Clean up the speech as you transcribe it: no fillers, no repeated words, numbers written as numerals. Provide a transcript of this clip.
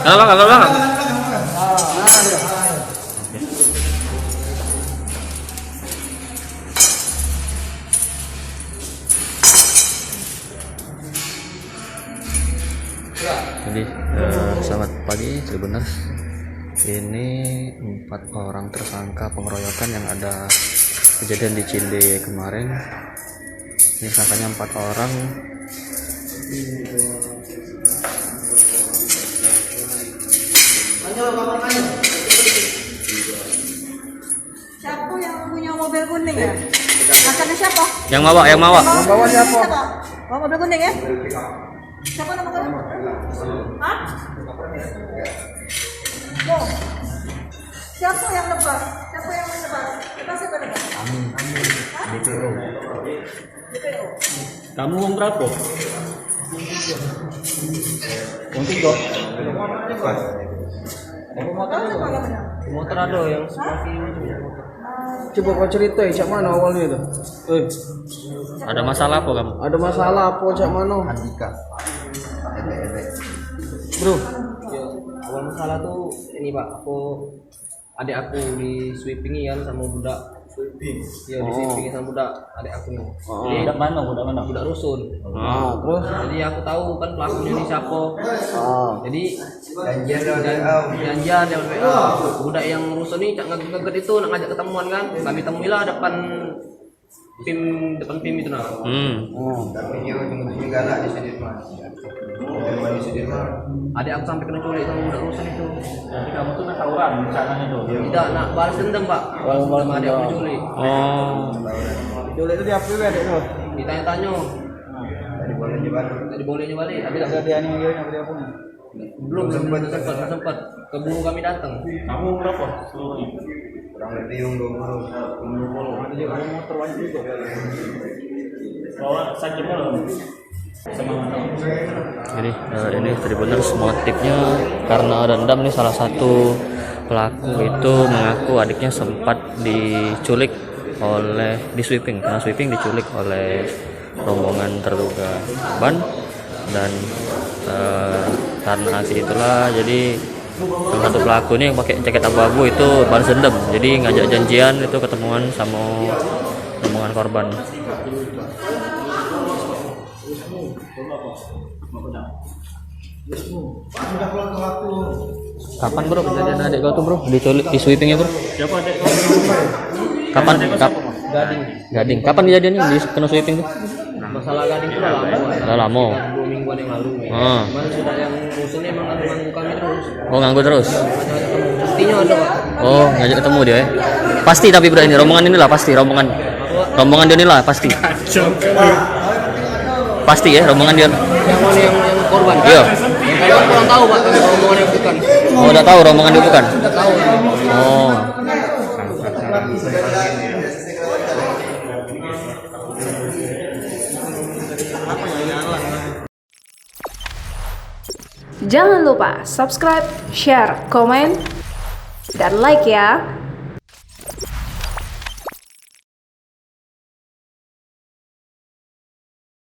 Kalau belakang. Jadi selamat pagi Tribuners. Ini 4 orang tersangka pengeroyokan yang ada kejadian di Cinde kemarin. Ini sangkanya 4 orang. Siapa yang punya mobil kuning ya? Makannya siapa? Yang bawa siapa? Bawa mobil kuning ya? Siapa nama kamu? Hah? Oh. Siapa yang lepas? Siapa yang menyebar? Kita siapa lepas? DPO. Kamu uang berapa? Uang 3. Motor ada yang Coba kau cerita cak mana awalnya itu? Ada masalah apa kamu? Ada masalah apa cak mana? Andika. Bro, awal masalah tuh ini Pak, adik aku di sweeping kan sama budak. Iya, di sweeping sama budak adik aku nih. Jadi budak mana? Budak rusun. Terus? Jadi aku tahu kan pelakunya ini siapa. Jadi janjian dia WA. Budak yang rusun ini cak ngeget itu nak ngajak ketemuan kan. Kami temuilah depan PIM itu nah. Tapi dia ujung-ujungnya galak di Sudirman. Di Sudirman. Adik aku sampai kena culik sama budak rusun itu. Jadi kamu tuh nak tawuran rencananya tuh? Tidak, nak balas dendam Pak. Sama adik aku diculik. Jual itu dia apa adik tu? Ditanya-tanya. Tadi bolehnya balik. Tapi tak Dia ni dia apa dia punya? belum sempat. Keburu kami datang. Kamu berapa seluruhnya? Kurang lebih 20. Ada juga ada motor wajib juga. Bawa sakitnya loh. Sama mana? Jadi ini Tribuners, motifnya karena dendam. Nih salah satu pelaku itu mengaku adiknya sempat diculik di sweeping, karena sweeping diculik oleh rombongan terduga korban, dan karena aksi itulah jadi salah satu pelaku ini yang pakai jaket abu-abu itu balas dendam, jadi ngajak janjian itu ketemuan sama rombongan korban. Kapan bro kejadian adik kau tuh bro diculik di sweepingnya bro? Siapa adik? Kapan? Gading. Kapan kejadiannya di kena sweeping tuh? Masalah gading itu udah lama. Udah lama. 2 mingguan yang lalu. Cuman sudah yang rusunnya emang nganggu kami terus. Oh, nganggur terus. Buktinya ada Pak. Oh, ngajak ketemu dia ya. Pasti tapi bro ini rombongan inilah pasti rombongan dia inilah pasti. Pasti ya rombongan dia. Yang mana yang korban? Iya. Yang korban kurang tahu Pak, rombongan yang bukan. Oh, udah tahu rombongan dia bukan. Udah tahu. Oh. Jangan lupa subscribe, share, komen, dan like ya.